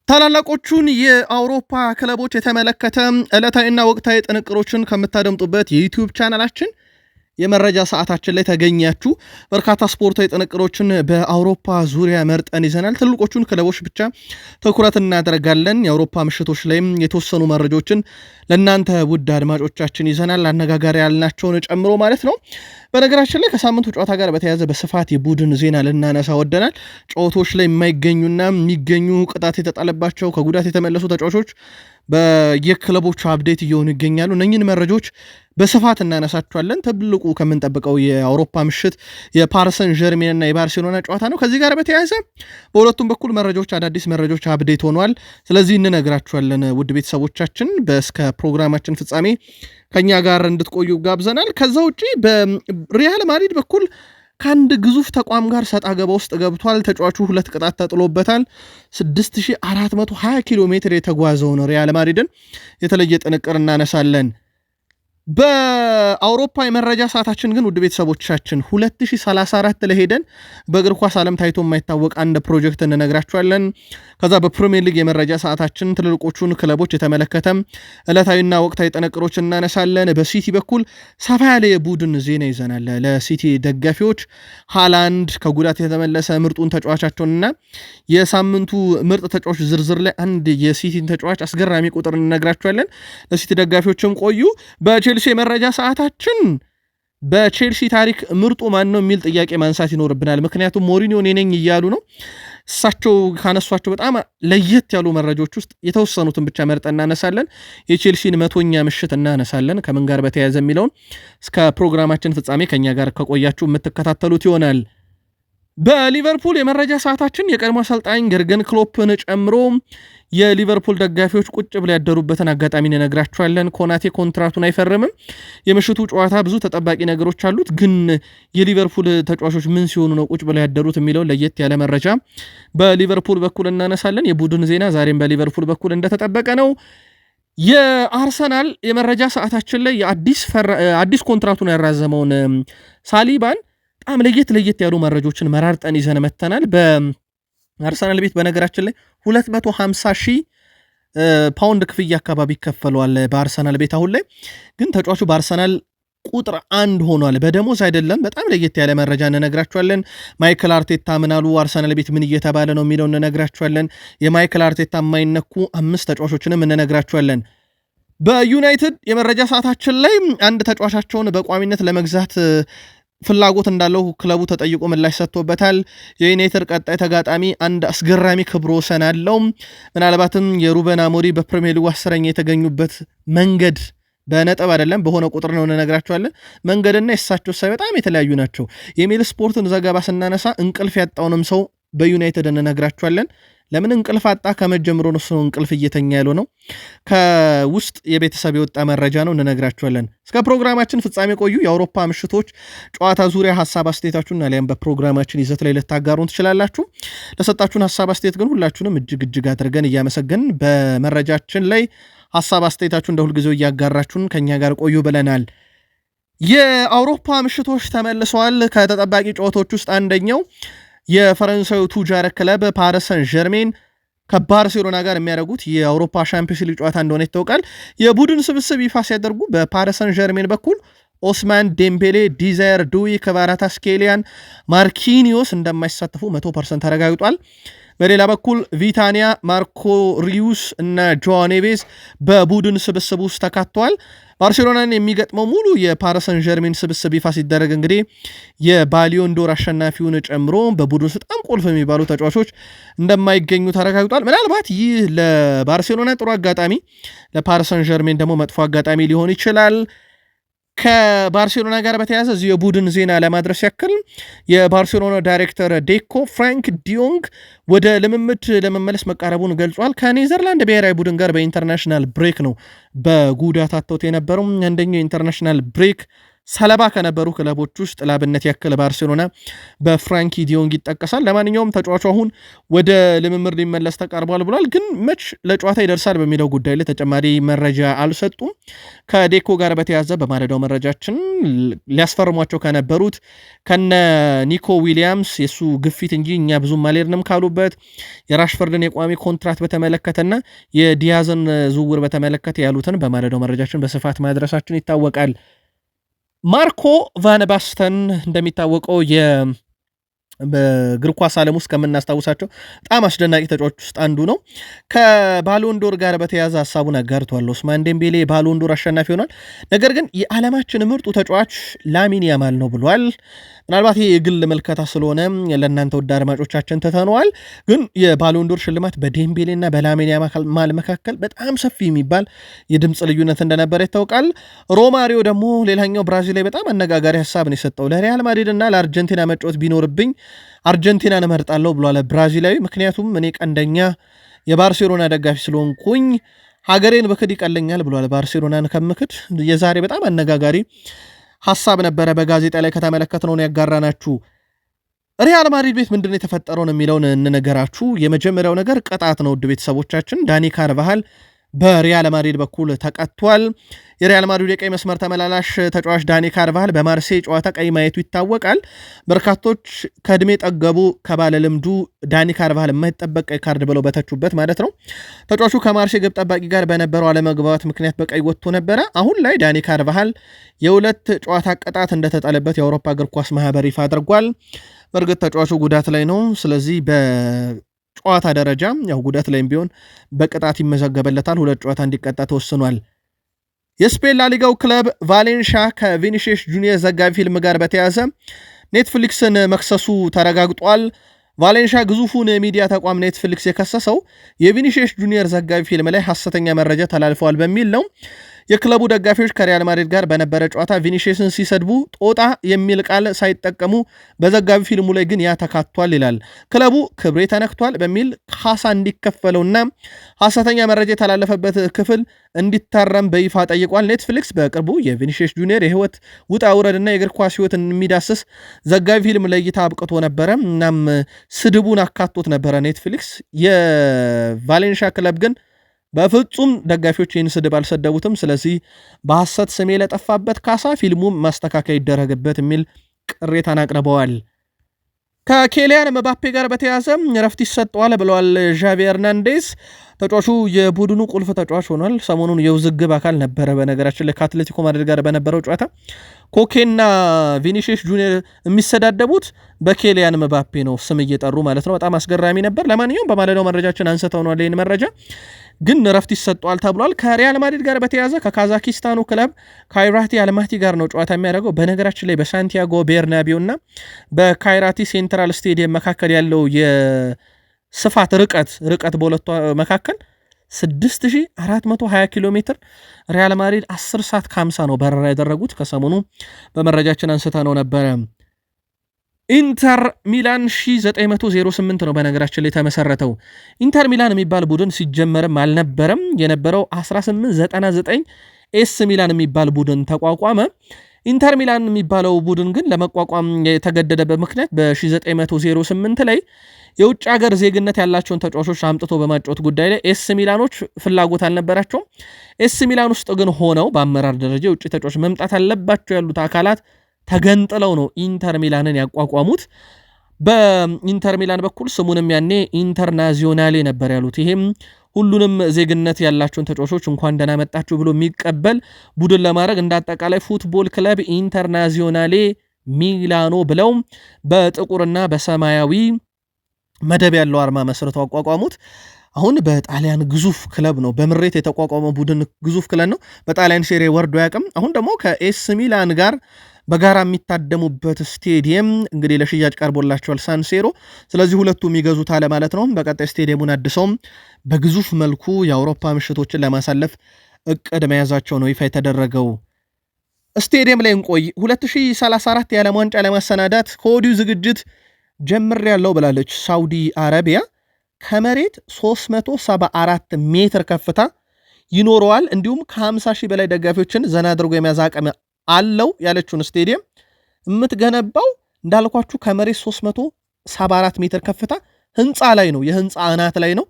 ታላላቆቹን የአውሮፓ ክለቦች የተመለከተ ዕለታዊና ወቅታዊ ጥንቅሮችን ከምታደምጡበት የዩቲዩብ ቻናላችን የመረጃ ሰዓታችን ላይ ተገኛችሁ። በርካታ ስፖርታዊ ጥንቅሮችን በአውሮፓ ዙሪያ መርጠን ይዘናል። ትልቆቹን ክለቦች ብቻ ትኩረት እናደርጋለን። የአውሮፓ ምሽቶች ላይም የተወሰኑ መረጃዎችን ለእናንተ ውድ አድማጮቻችን ይዘናል። አነጋጋሪ ያልናቸውን ጨምሮ ማለት ነው። በነገራችን ላይ ከሳምንቱ ጨዋታ ጋር በተያያዘ በስፋት የቡድን ዜና ልናነሳ ወደናል። ጨዋታዎች ላይ የማይገኙና የሚገኙ ቅጣት የተጣለባቸው ከጉዳት የተመለሱ ተጫዋቾች በየክለቦቹ አፕዴት እየሆኑ ይገኛሉ። እነኝህን መረጃዎች በስፋት እናነሳቸዋለን። ትልቁ ከምንጠብቀው የአውሮፓ ምሽት የፓሪሰን ዠርሜን እና የባርሴሎና ጨዋታ ነው። ከዚህ ጋር በተያያዘ በሁለቱም በኩል መረጃዎች፣ አዳዲስ መረጃዎች አፕዴት ሆነዋል። ስለዚህ እንነግራችኋለን። ውድ ቤተሰቦቻችን እስከ ፕሮግራማችን ፍጻሜ ከኛ ጋር እንድትቆዩ ጋብዘናል። ከዛ ውጪ በሪያል ማድሪድ በኩል ከአንድ ግዙፍ ተቋም ጋር ሰጣ ገባ ውስጥ ገብቷል። ተጫዋቹ 2 ቅጣት ተጥሎበታል። 6420 ኪሎ ሜትር የተጓዘውን ሪያል ማድሪድን የተለየ ጥንቅር እናነሳለን። በአውሮፓ የመረጃ ሰዓታችን ግን ውድ ቤተሰቦቻችን 2034 ለሄደን በእግር ኳስ ዓለም ታይቶ የማይታወቅ አንድ ፕሮጀክት እንነግራችኋለን። ከዛ በፕሪሚየር ሊግ የመረጃ ሰዓታችን ትልልቆቹን ክለቦች የተመለከተም ዕለታዊና ወቅታዊ ጥንቅሮች እናነሳለን። በሲቲ በኩል ሰፋ ያለ የቡድን ዜና ይዘናል። ለሲቲ ደጋፊዎች ሃላንድ ከጉዳት የተመለሰ ምርጡን ተጫዋቻቸውንና የሳምንቱ ምርጥ ተጫዋች ዝርዝር ላይ አንድ የሲቲን ተጫዋች አስገራሚ ቁጥር እንነግራችኋለን። ለሲቲ ደጋፊዎችም ቆዩ። በቼልሲ የመረጃ ሰዓታችን በቼልሲ ታሪክ ምርጡ ማን ነው የሚል ጥያቄ ማንሳት ይኖርብናል። ምክንያቱም ሞሪኒዮ እኔ ነኝ እያሉ ነው። እሳቸው ካነሷቸው በጣም ለየት ያሉ መረጃዎች ውስጥ የተወሰኑትን ብቻ መርጠን እናነሳለን። የቼልሲን 100ኛ ምሽት እናነሳለን። ከምን ጋር በተያያዘ የሚለውን እስከ ፕሮግራማችን ፍጻሜ ከኛ ጋር ከቆያችሁ የምትከታተሉት ይሆናል። በሊቨርፑል የመረጃ ሰዓታችን የቀድሞ አሰልጣኝ ገርገን ክሎፕን ጨምሮ የሊቨርፑል ደጋፊዎች ቁጭ ብለው ያደሩበትን አጋጣሚ እንነግራችኋለን። ኮናቴ ኮንትራቱን አይፈርምም። የምሽቱ ጨዋታ ብዙ ተጠባቂ ነገሮች አሉት። ግን የሊቨርፑል ተጫዋቾች ምን ሲሆኑ ነው ቁጭ ብለው ያደሩት የሚለውን ለየት ያለ መረጃ በሊቨርፑል በኩል እናነሳለን። የቡድን ዜና ዛሬም በሊቨርፑል በኩል እንደተጠበቀ ነው። የአርሰናል የመረጃ ሰዓታችን ላይ አዲስ ኮንትራቱን ያራዘመውን ሳሊባን በጣም ለየት ያሉ መረጃዎችን መራርጠን ይዘን መተናል። በአርሰናል ቤት በነገራችን ላይ 250,000 ፓውንድ ክፍያ አካባቢ ይከፈለዋል። በአርሰናል ቤት አሁን ላይ ግን ተጫዋቹ በአርሰናል ቁጥር 1 ሆኗል። በደሞዝ አይደለም። በጣም ለየት ያለ መረጃ እንነግራችኋለን። ማይክል አርቴታ ምን አሉ፣ አርሰናል ቤት ምን እየተባለ ነው የሚለው እንነግራችኋለን። የማይክል አርቴታ የማይነኩ 5 ተጫዋቾችንም እንነግራችኋለን። በዩናይትድ የመረጃ ሰዓታችን ላይ አንድ ተጫዋቻቸውን በቋሚነት ለመግዛት ፍላጎት እንዳለው ክለቡ ተጠይቆ ምላሽ ሰጥቶበታል። የዩናይትድ ቀጣይ ተጋጣሚ አንድ አስገራሚ ክብረ ወሰን አለው። ምናልባትም የሩበን አሞሪም በፕሪሚየር ሊግ 10ኛ የተገኙበት መንገድ በነጥብ አይደለም በሆነ ቁጥር ነው እንነግራቸዋለን። መንገድና የእሳቸው ሳይ በጣም የተለያዩ ናቸው። የሚል ስፖርትን ዘገባ ስናነሳ እንቅልፍ ያጣውንም ሰው በዩናይትድ እንነግራቸዋለን። ለምን እንቅልፍ አጣ? ከመጀመሩ ነው ሰው እንቅልፍ እየተኛ ያለው ነው። ከውስጥ የቤተሰብ የወጣ መረጃ ነው እንነግራችኋለን። እስከ ፕሮግራማችን ፍጻሜ ቆዩ። የአውሮፓ ምሽቶች ጨዋታ ዙሪያ ሀሳብ አስተያየታችሁን አሊያም በፕሮግራማችን ይዘት ላይ ልታጋሩን ትችላላችሁ። ለሰጣችሁን ሀሳብ አስተያየት ግን ሁላችሁንም እጅግ አድርገን እያመሰገን በመረጃችን ላይ ሀሳብ አስተያየታችሁን እንደ ሁልጊዜው እያጋራችሁን ከኛ ጋር ቆዩ ብለናል። የአውሮፓ ምሽቶች ተመልሰዋል። ከተጠባቂ ጨዋታዎች ውስጥ አንደኛው የፈረንሳዩ ቱጃር ክለብ ፓሪሰን ዠርሜን ከባርሴሎና ጋር የሚያደርጉት የአውሮፓ ሻምፒዮንስ ሊግ ጨዋታ እንደሆነ ይታወቃል። የቡድን ስብስብ ይፋ ሲያደርጉ በፓሪሰን ዠርሜን በኩል ኦስማን ዴምቤሌ፣ ዲዛየር ዱዊ፣ ክቫራትስኬሊያ፣ ማርኪኒዮስ እንደማይሳተፉ 100% ተረጋግጧል። በሌላ በኩል ቪታኒያ፣ ማርኮ ሪዩስ እና ጆዋ ኔቬዝ በቡድን ስብስብ ውስጥ ተካተዋል። ባርሴሎናን የሚገጥመው ሙሉ የፓሪሰን ዠርሜን ስብስብ ይፋ ሲደረግ እንግዲህ የባሊዮን ዶር አሸናፊውን ጨምሮ በቡድን ውስጥ በጣም ቁልፍ የሚባሉ ተጫዋቾች እንደማይገኙ ተረጋግጧል። ምናልባት ይህ ለባርሴሎና ጥሩ አጋጣሚ፣ ለፓሪሰን ዠርሜን ደግሞ መጥፎ አጋጣሚ ሊሆን ይችላል። ከባርሴሎና ጋር በተያያዘ እዚህ የቡድን ዜና ለማድረስ ያክል የባርሴሎና ዳይሬክተር ዴኮ ፍራንክ ዲዮንግ ወደ ልምምድ ለመመለስ መቃረቡን ገልጿል። ከኔዘርላንድ ብሔራዊ ቡድን ጋር በኢንተርናሽናል ብሬክ ነው በጉዳት አጥቶት የነበረው። አንደኛው ኢንተርናሽናል ብሬክ ሰለባ ከነበሩ ክለቦች ውስጥ ላብነት ያክል ባርሴሎና በፍራንኪ ዲዮንግ ይጠቀሳል። ለማንኛውም ተጫዋቹ አሁን ወደ ልምምድ ሊመለስ ተቃርቧል ብሏል። ግን መች ለጨዋታ ይደርሳል በሚለው ጉዳይ ላይ ተጨማሪ መረጃ አልሰጡም። ከዴኮ ጋር በተያዘ በማለዳው መረጃችን ሊያስፈርሟቸው ከነበሩት ከነ ኒኮ ዊሊያምስ የሱ ግፊት እንጂ እኛ ብዙም አልሄድንም ካሉበት የራሽፈርድን የቋሚ ኮንትራት በተመለከተና የዲያዝን ዝውውር በተመለከተ ያሉትን በማለዳው መረጃችን በስፋት ማድረሳችን ይታወቃል። ማርኮ ቫን ባስተን እንደሚታወቀው በእግር ኳስ ዓለም ውስጥ ከምናስታውሳቸው በጣም አስደናቂ ተጫዋቾች ውስጥ አንዱ ነው። ከባሎንዶር ጋር በተያያዘ ሀሳቡን አጋርቷል። ኦስማን ዴምቤሌ ባሎንዶር አሸናፊ ሆኗል። ነገር ግን የዓለማችን ምርጡ ተጫዋች ላሚን ያማል ነው ብሏል። ምናልባት ይህ የግል መልከታ ስለሆነ ለእናንተ ወደ አድማጮቻችን ትተነዋል። ግን የባሎንዶር ሽልማት በዴምቤሌና በላሚን ያማል መካከል በጣም ሰፊ የሚባል የድምፅ ልዩነት እንደነበረ ይታወቃል። ሮማሪዮ ደግሞ ሌላኛው ብራዚል ላይ በጣም አነጋጋሪ ሀሳብ ነው የሰጠው። ለሪያል ማድሪድ እና ለአርጀንቲና መጫወት ቢኖርብኝ አርጀንቲናን እመርጣለሁ ብሏል ብራዚላዊ። ምክንያቱም እኔ ቀንደኛ የባርሴሎና ደጋፊ ስለሆንኩኝ ሀገሬን ብክድ ይቀለኛል ብሏል። ባርሴሎናን ከምክድ የዛሬ በጣም አነጋጋሪ ሀሳብ ነበረ። በጋዜጣ ላይ ከተመለከትነው ያጋራናችሁ። ሪያል ማድሪድ ቤት ምንድነው የተፈጠረውን የሚለውን እንነገራችሁ። የመጀመሪያው ነገር ቅጣት ነው። ውድ ቤተሰቦቻችን ዳኒ ካርቫሃል በሪያል ማድሪድ በኩል ተቀጥቷል። የሪያል ማድሪድ የቀይ መስመር ተመላላሽ ተጫዋች ዳኒ ካርቫሃል በማርሴይ ጨዋታ ቀይ ማየቱ ይታወቃል። በርካቶች ከእድሜ ጠገቡ ከባለ ልምዱ ዳኒ ካርቫሃል የማይጠበቅ ቀይ ካርድ ብለው በተቹበት ማለት ነው። ተጫዋቹ ከማርሴይ ግብ ጠባቂ ጋር በነበረው አለመግባባት ምክንያት በቀይ ወጥቶ ነበረ። አሁን ላይ ዳኒ ካርቫሃል የሁለት ጨዋታ ቅጣት እንደተጣለበት የአውሮፓ እግር ኳስ ማህበር ይፋ አድርጓል። በእርግጥ ተጫዋቹ ጉዳት ላይ ነው። ስለዚህ ጨዋታ ደረጃ ያው ጉዳት ላይም ቢሆን በቅጣት ይመዘገበለታል። ሁለት ጨዋታ እንዲቀጣ ተወስኗል። የስፔን ላሊጋው ክለብ ቫሌንሻ ከቪኒሺየስ ጁኒየር ዘጋቢ ፊልም ጋር በተያያዘ ኔትፍሊክስን መክሰሱ ተረጋግጧል። ቫሌንሻ ግዙፉን ሚዲያ ተቋም ኔትፍሊክስ የከሰሰው የቪኒሺየስ ጁኒየር ዘጋቢ ፊልም ላይ ሐሰተኛ መረጃ ተላልፈዋል በሚል ነው። የክለቡ ደጋፊዎች ከሪያል ማድሪድ ጋር በነበረ ጨዋታ ቪኒሺየስን ሲሰድቡ ጦጣ የሚል ቃል ሳይጠቀሙ በዘጋቢ ፊልሙ ላይ ግን ያ ተካቷል ይላል። ክለቡ ክብሬ ተነክቷል በሚል ካሳ እንዲከፈለውና ሐሰተኛ መረጃ የተላለፈበት ክፍል እንዲታረም በይፋ ጠይቋል። ኔትፍሊክስ በቅርቡ የቪኒሺየስ ጁኒየር የህይወት ውጣ ውረድና የእግር ኳስ ህይወትን የሚዳስስ ዘጋቢ ፊልም ለእይታ አብቅቶ ነበረ። እናም ስድቡን አካቶት ነበረ ኔትፍሊክስ። የቫሌንሻ ክለብ ግን በፍጹም ደጋፊዎች ይህን ስድብ አልሰደቡትም። ስለዚህ በሐሰት ስሜ ለጠፋበት ካሳ ፊልሙም ማስተካከያ ይደረግበት የሚል ቅሬታን አቅርበዋል። ከኬሊያን መባፔ ጋር በተያያዘ ረፍት ይሰጠዋል ብለዋል ዣቪ ኤርናንዴዝ። ተጫዋቹ የቡድኑ ቁልፍ ተጫዋች ሆኗል። ሰሞኑን የውዝግብ አካል ነበረ። በነገራችን ላይ ከአትሌቲኮ ማድሪድ ጋር በነበረው ጨዋታ ኮኬና ቪኒሺየስ ጁኒየር የሚሰዳደቡት በኬሊያን መባፔ ነው ስም እየጠሩ ማለት ነው። በጣም አስገራሚ ነበር። ለማንኛውም በማለዳው መረጃችን አንስተውናል ይህን መረጃ ግን ረፍት ይሰጠዋል ተብሏል። ከሪያል ማድሪድ ጋር በተያያዘ ከካዛኪስታኑ ክለብ ካይራቲ አልማቲ ጋር ነው ጨዋታ የሚያደርገው። በነገራችን ላይ በሳንቲያጎ ቤርናቢው እና በካይራቲ ሴንትራል ስቴዲየም መካከል ያለው የስፋት ርቀት በሁለቱ መካከል 6420 ኪሎ ሜትር። ሪያል ማድሪድ 10 ሰዓት ከ50 ነው በረራ ያደረጉት። ከሰሞኑ በመረጃችን አንስተ ነው ነበረ። ኢንተር ሚላን 1908 ነው በነገራችን ላይ የተመሰረተው። ኢንተር ሚላን የሚባል ቡድን ሲጀመርም አልነበረም። የነበረው 1899 ኤስ ሚላን የሚባል ቡድን ተቋቋመ። ኢንተር ሚላን የሚባለው ቡድን ግን ለመቋቋም የተገደደበት ምክንያት በ1908 ላይ የውጭ ሀገር ዜግነት ያላቸውን ተጫዋቾች አምጥቶ በማጫወት ጉዳይ ላይ ኤስ ሚላኖች ፍላጎት አልነበራቸውም። ኤስ ሚላን ውስጥ ግን ሆነው በአመራር ደረጃ የውጭ ተጫዋች መምጣት አለባቸው ያሉት አካላት ተገንጥለው ነው ኢንተር ሚላንን ያቋቋሙት። በኢንተር ሚላን በኩል ስሙንም ያኔ ኢንተርናዚዮናሌ ነበር ያሉት። ይሄም ሁሉንም ዜግነት ያላቸውን ተጫዋቾች እንኳን ደህና መጣችሁ ብሎ የሚቀበል ቡድን ለማድረግ እንዳጠቃላይ ፉትቦል ክለብ ኢንተርናዚዮናሌ ሚላኖ ብለው በጥቁርና በሰማያዊ መደብ ያለው አርማ መስርተው አቋቋሙት። አሁን በጣሊያን ግዙፍ ክለብ ነው። በምሬት የተቋቋመ ቡድን ግዙፍ ክለብ ነው። በጣሊያን ሴሪ ወርዶ ያቅም። አሁን ደግሞ ከኤስ ሚላን ጋር በጋራ የሚታደሙበት ስቴዲየም እንግዲህ ለሽያጭ ቀርቦላቸዋል፣ ሳንሴሮ። ስለዚህ ሁለቱም ይገዙታል ማለት ነው። በቀጣይ ስቴዲየሙን አድሰውም በግዙፍ መልኩ የአውሮፓ ምሽቶችን ለማሳለፍ እቅድ መያዛቸው ነው ይፋ የተደረገው። ስቴዲየም ላይ እንቆይ። 2034 የዓለም ዋንጫ ለማሰናዳት ከወዲሁ ዝግጅት ጀምሬያለሁ ብላለች ሳውዲ አረቢያ። ከመሬት 374 ሜትር ከፍታ ይኖረዋል። እንዲሁም ከ50 ሺህ በላይ ደጋፊዎችን ዘና አድርጎ የመያዝ አቅም አለው ያለችውን ስቴዲየም የምትገነባው እንዳልኳችሁ ከመሬት 374 ሜትር ከፍታ ህንፃ ላይ ነው፣ የህንፃ አናት ላይ ነው።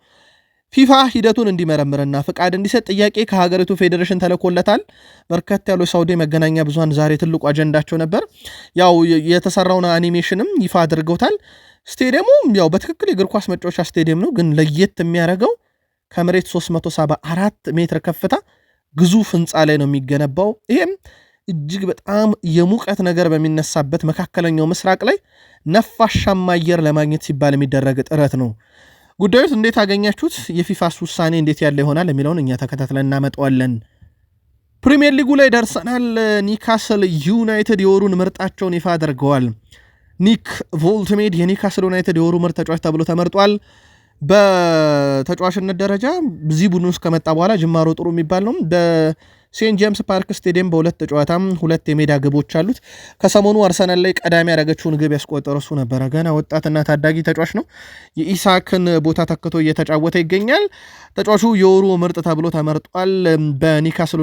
ፊፋ ሂደቱን እንዲመረምርና ፍቃድ እንዲሰጥ ጥያቄ ከሀገሪቱ ፌዴሬሽን ተልኮለታል። በርከት ያሉ የሳውዲ መገናኛ ብዙሃን ዛሬ ትልቁ አጀንዳቸው ነበር። ያው የተሰራውን አኒሜሽንም ይፋ አድርገውታል። ስቴዲየሙ ያው በትክክል የእግር ኳስ መጫወቻ ስቴዲየም ነው፣ ግን ለየት የሚያደርገው ከመሬት 374 ሜትር ከፍታ ግዙፍ ህንፃ ላይ ነው የሚገነባው። ይሄም እጅግ በጣም የሙቀት ነገር በሚነሳበት መካከለኛው ምስራቅ ላይ ነፋሻማ አየር ለማግኘት ሲባል የሚደረግ ጥረት ነው። ጉዳዩስ እንዴት አገኛችሁት? የፊፋስ ውሳኔ እንዴት ያለ ይሆናል የሚለውን እኛ ተከታትለን እናመጣዋለን። ፕሪሚየር ሊጉ ላይ ደርሰናል። ኒካስል ዩናይትድ የወሩን ምርጣቸውን ይፋ አድርገዋል። ኒክ ቮልትሜድ የኒካስል ዩናይትድ የወሩ ምርጥ ተጫዋች ተብሎ ተመርጧል። በተጫዋችነት ደረጃ እዚህ ቡድን ውስጥ ከመጣ በኋላ ጅማሮ ጥሩ የሚባል ነው። በሴንት ጄምስ ፓርክ ስቴዲየም በሁለት ጨዋታም 2 የሜዳ ግቦች አሉት። ከሰሞኑ አርሰናል ላይ ቀዳሚ ያደረገችውን ግብ ያስቆጠረ እሱ ነበረ። ገና ወጣትና ታዳጊ ተጫዋች ነው። የኢሳክን ቦታ ተክቶ እየተጫወተ ይገኛል። ተጫዋቹ የወሩ ምርጥ ተብሎ ተመርጧል። በኒካስል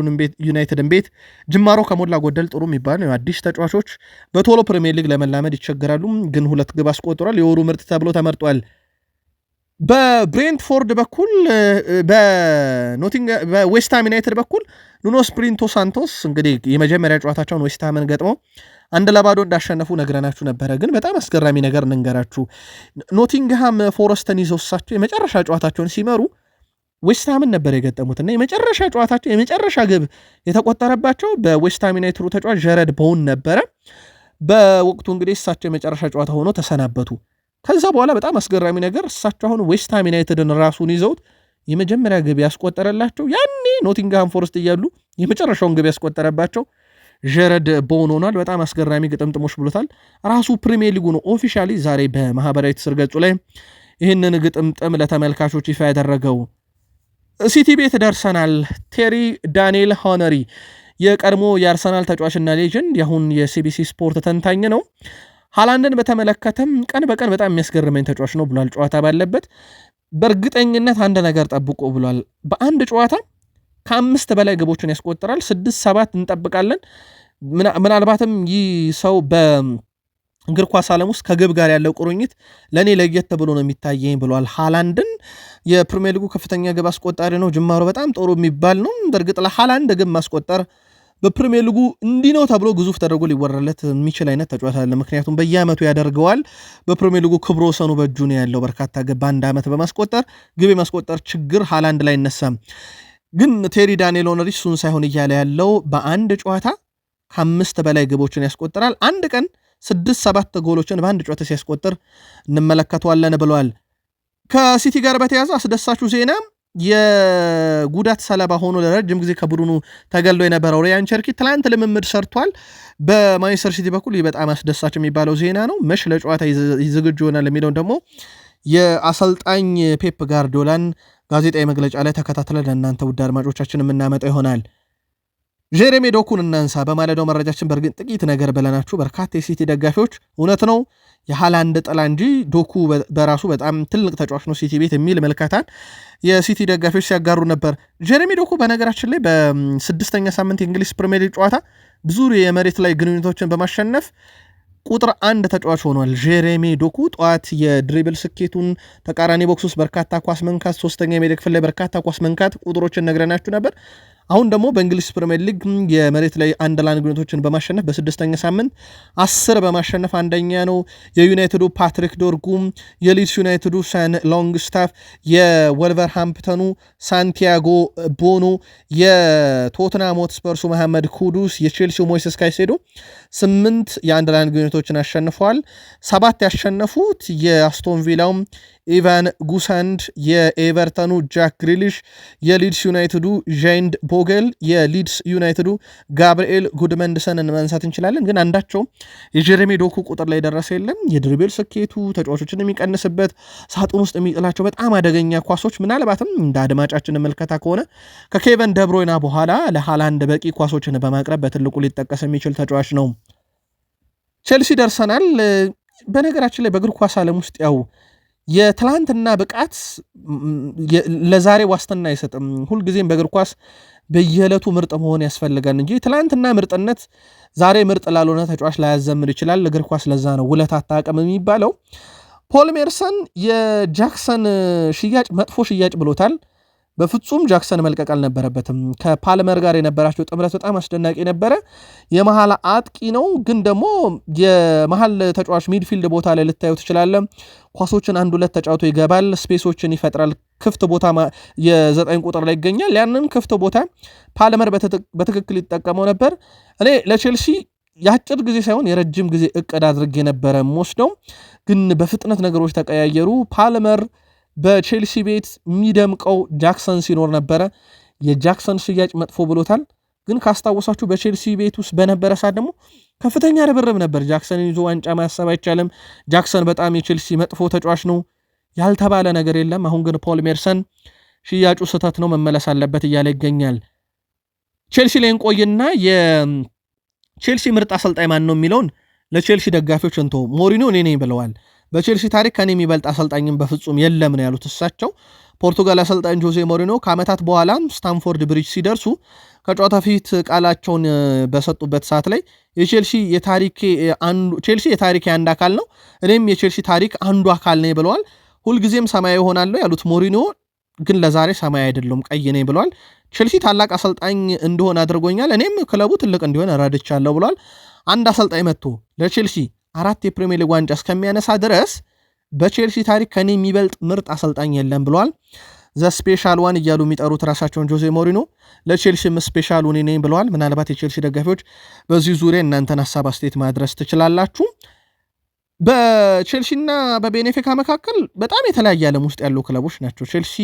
ዩናይትድን ቤት ጅማሮ ከሞላ ጎደል ጥሩ የሚባል ነው። አዲስ ተጫዋቾች በቶሎ ፕሪሚየር ሊግ ለመላመድ ይቸገራሉ፣ ግን 2 ግብ አስቆጥሯል። የወሩ ምርጥ ተብሎ ተመርጧል። በብሬንትፎርድ በኩል በዌስትሃም ዩናይትድ በኩል ኑኖ ስፕሪንቶ ሳንቶስ እንግዲህ የመጀመሪያ ጨዋታቸውን ዌስትሃምን ገጥመው 1-0 እንዳሸነፉ ነግረናችሁ ነበረ። ግን በጣም አስገራሚ ነገር እንንገራችሁ። ኖቲንግሃም ፎረስትን ይዘው እሳቸው የመጨረሻ ጨዋታቸውን ሲመሩ ዌስትሃምን ነበር የገጠሙትና የመጨረሻ ጨዋታቸው የመጨረሻ ግብ የተቆጠረባቸው በዌስትሃም ዩናይትዱ ተጫዋች ጀረድ ቦውን ነበረ። በወቅቱ እንግዲህ እሳቸው የመጨረሻ ጨዋታ ሆኖ ተሰናበቱ። ከዛ በኋላ በጣም አስገራሚ ነገር እሳቸው አሁን ዌስትሃም ዩናይትድን ራሱን ይዘውት የመጀመሪያ ግብ ያስቆጠረላቸው ያኔ ኖቲንግሃም ፎረስት እያሉ የመጨረሻውን ግብ ያስቆጠረባቸው ጀረድ ቦውን ሆኗል። በጣም አስገራሚ ግጥምጥሞች ብሎታል። ራሱ ፕሪሚየር ሊጉ ነው ኦፊሻሊ ዛሬ በማህበራዊ ትስስር ገጹ ላይ ይህንን ግጥምጥም ለተመልካቾች ይፋ ያደረገው። ሲቲ ቤት ደርሰናል። ቴሪ ዳንኤል ሆነሪ የቀድሞ የአርሰናል ተጫዋችና ሌጀንድ የአሁን የሲቢሲ ስፖርት ተንታኝ ነው። ሃላንድን በተመለከተም ቀን በቀን በጣም የሚያስገርመኝ ተጫዋች ነው ብሏል። ጨዋታ ባለበት በእርግጠኝነት አንድ ነገር ጠብቆ ብሏል። በአንድ ጨዋታ ከ5 በላይ ግቦችን ያስቆጥራል። 6-7 እንጠብቃለን። ምናልባትም ይህ ሰው በእግር ኳስ ዓለም ውስጥ ከግብ ጋር ያለው ቁርኝት ለእኔ ለየት ብሎ ነው የሚታየኝ ብሏል። ሃላንድን የፕሪሚየር ሊጉ ከፍተኛ ግብ አስቆጣሪ ነው። ጅማሮ በጣም ጥሩ የሚባል ነው። በእርግጥ ለሃላንድ ግብ ማስቆጠር በፕሪሚየር ሊጉ እንዲህ ነው ተብሎ ግዙፍ ተደርጎ ሊወራለት የሚችል አይነት ተጫዋች አለ። ምክንያቱም በየዓመቱ ያደርገዋል። በፕሪሚየር ሊጉ ክብረ ወሰኑ በእጁ ነው ያለው። በርካታ ግብ በአንድ ዓመት በማስቆጠር ግብ የማስቆጠር ችግር ሃላንድ ላይ አይነሳም። ግን ቴሪ ዳንኤል ሆነሪ እሱን ሳይሆን እያለ ያለው በአንድ ጨዋታ ከ5 በላይ ግቦችን ያስቆጥራል። አንድ ቀን 6-7 ጎሎችን በአንድ ጨዋታ ሲያስቆጥር እንመለከተዋለን ብለዋል። ከሲቲ ጋር በተያዘ አስደሳችሁ ዜና የጉዳት ሰለባ ሆኖ ለረጅም ጊዜ ከቡድኑ ተገልሎ የነበረው ሪያን ቸርኪ ትላንት ልምምድ ሰርቷል። በማንቸስተር ሲቲ በኩል በጣም አስደሳች የሚባለው ዜና ነው። መች ለጨዋታ ዝግጁ ይሆናል የሚለውን ደግሞ የአሰልጣኝ ፔፕ ጋርዲዮላን ጋዜጣዊ መግለጫ ላይ ተከታትለን ለእናንተ ውድ አድማጮቻችን የምናመጣው ይሆናል። ጄሬሚ ዶኩን እናንሳ። በማለዳው መረጃችን በእርግጥ ጥቂት ነገር ብለናችሁ በርካታ የሲቲ ደጋፊዎች እውነት ነው የሃላንድ ጥላ እንጂ ዶኩ በራሱ በጣም ትልቅ ተጫዋች ነው ሲቲ ቤት የሚል መልካታን የሲቲ ደጋፊዎች ሲያጋሩ ነበር። ጄሬሚ ዶኩ በነገራችን ላይ በ6ኛ ሳምንት የእንግሊዝ ፕሪሚየር ሊግ ጨዋታ ብዙ የመሬት ላይ ግንኙነቶችን በማሸነፍ ቁጥር 1 ተጫዋች ሆኗል። ጄሬሚ ዶኩ ጠዋት የድሪብል ስኬቱን ተቃራኒ ቦክስ ውስጥ በርካታ ኳስ መንካት፣ 3ኛ የሜዳ ክፍል ላይ በርካታ ኳስ መንካት ቁጥሮችን ነግረናችሁ ነበር። አሁን ደግሞ በእንግሊዝ ፕሪሚየር ሊግ የመሬት ላይ አንድ ለአንድ ግንኙነቶችን በማሸነፍ በ6ኛ ሳምንት 10 በማሸነፍ አንደኛ ነው። የዩናይትዱ ፓትሪክ ዶርጉም፣ የሊድስ ዩናይትዱ ሳን ሎንግስታፍ፣ የወልቨርሃምፕተኑ ሳንቲያጎ ቦኖ፣ የቶትናም ሆትስፐርሱ መሐመድ ኩዱስ፣ የቼልሲው ሞይሰስ ካይሴዶ 8 የአንድ ለአንድ ግንኙነቶችን አሸንፈዋል። 7 ያሸነፉት የአስቶን ቪላውም ኢቫን ጉሳንድ፣ የኤቨርተኑ ጃክ ግሪሊሽ፣ የሊድስ ዩናይትዱ ዣይንድ ቦገል፣ የሊድስ ዩናይትዱ ጋብርኤል ጉድመንድሰንን ማንሳት እንችላለን። ግን አንዳቸውም የጀሬሚ ዶኩ ቁጥር ላይ ደረሰ የለም። የድሪቤል ስኬቱ ተጫዋቾችን የሚቀንስበት ሳጥን ውስጥ የሚጥላቸው በጣም አደገኛ ኳሶች ምናልባትም እንደ አድማጫችን መልከታ ከሆነ ከኬቨን ደብሮይና በኋላ ለሃላንድ በቂ ኳሶችን በማቅረብ በትልቁ ሊጠቀስ የሚችል ተጫዋች ነው። ቼልሲ ደርሰናል። በነገራችን ላይ በእግር ኳስ ዓለም ውስጥ ያው የትላንትና ብቃት ለዛሬ ዋስትና አይሰጥም። ሁልጊዜም በእግር ኳስ በየዕለቱ ምርጥ መሆን ያስፈልጋል እንጂ ትላንትና ምርጥነት ዛሬ ምርጥ ላልሆነ ተጫዋች ላያዘምር ይችላል። እግር ኳስ ለዛ ነው ውለታ አታውቅም የሚባለው። ፖል ሜርሰን የጃክሰን ሽያጭ መጥፎ ሽያጭ ብሎታል። በፍጹም ጃክሰን መልቀቅ አልነበረበትም። ከፓልመር ጋር የነበራቸው ጥምረት በጣም አስደናቂ ነበረ። የመሃል አጥቂ ነው፣ ግን ደግሞ የመሃል ተጫዋች ሚድፊልድ ቦታ ላይ ልታዩ ትችላለ። ኳሶችን አንድ ሁለት ተጫውቶ ይገባል፣ ስፔሶችን ይፈጥራል። ክፍት ቦታ የ9 ቁጥር ላይ ይገኛል። ያንን ክፍት ቦታ ፓልመር በትክክል ይጠቀመው ነበር። እኔ ለቼልሲ የአጭር ጊዜ ሳይሆን የረጅም ጊዜ እቅድ አድርጌ ነበረ የምወስደው፣ ግን በፍጥነት ነገሮች ተቀያየሩ። ፓልመር በቼልሲ ቤት የሚደምቀው ጃክሰን ሲኖር ነበረ። የጃክሰን ሽያጭ መጥፎ ብሎታል። ግን ካስታወሳችሁ በቼልሲ ቤት ውስጥ በነበረ ሰዓት ደግሞ ከፍተኛ ርብርብ ነበር። ጃክሰንን ይዞ ዋንጫ ማሰብ አይቻልም፣ ጃክሰን በጣም የቼልሲ መጥፎ ተጫዋች ነው ያልተባለ ነገር የለም። አሁን ግን ፖል ሜርሰን ሽያጩ ስህተት ነው መመለስ አለበት እያለ ይገኛል። ቼልሲ ላይ እንቆይና የቼልሲ ምርጥ አሰልጣኝ ማን ነው የሚለውን ለቼልሲ ደጋፊዎች እንቶ ሞሪኒዮ እኔ ነኝ ብለዋል። በቼልሲ ታሪክ ከኔ የሚበልጥ አሰልጣኝም በፍጹም የለም ነው ያሉት እሳቸው። ፖርቱጋል አሰልጣኝ ጆዜ ሞሪኒዮ ከዓመታት በኋላ ስታንፎርድ ብሪጅ ሲደርሱ ከጨዋታ ፊት ቃላቸውን በሰጡበት ሰዓት ላይ ቼልሲ የታሪክ አንድ አካል ነው፣ እኔም የቼልሲ ታሪክ አንዱ አካል ነኝ ብለዋል። ሁልጊዜም ሰማያዊ ሆናለሁ ያሉት ሞሪኒዮ ግን ለዛሬ ሰማያዊ አይደለም ቀይ ነኝ ብለዋል። ቼልሲ ታላቅ አሰልጣኝ እንደሆነ አድርጎኛል፣ እኔም ክለቡ ትልቅ እንዲሆን ረድቻለሁ ብለዋል። አንድ አሰልጣኝ መጥቶ ለቼልሲ 4 የፕሪሚየር ሊግ ዋንጫ እስከሚያነሳ ድረስ በቼልሲ ታሪክ ከኔ የሚበልጥ ምርጥ አሰልጣኝ የለም ብለዋል። ዘ ስፔሻል ዋን እያሉ የሚጠሩት ራሳቸውን ጆዜ ሞሪኖ ለቼልሲም ስፔሻል ዋን ነኝ ብለዋል። ምናልባት የቼልሲ ደጋፊዎች በዚህ ዙሪያ እናንተን ሀሳብ አስተያየት ማድረስ ትችላላችሁ። በቼልሲና በቤኔፊካ መካከል በጣም የተለያየ ዓለም ውስጥ ያሉ ክለቦች ናቸው። ቼልሲ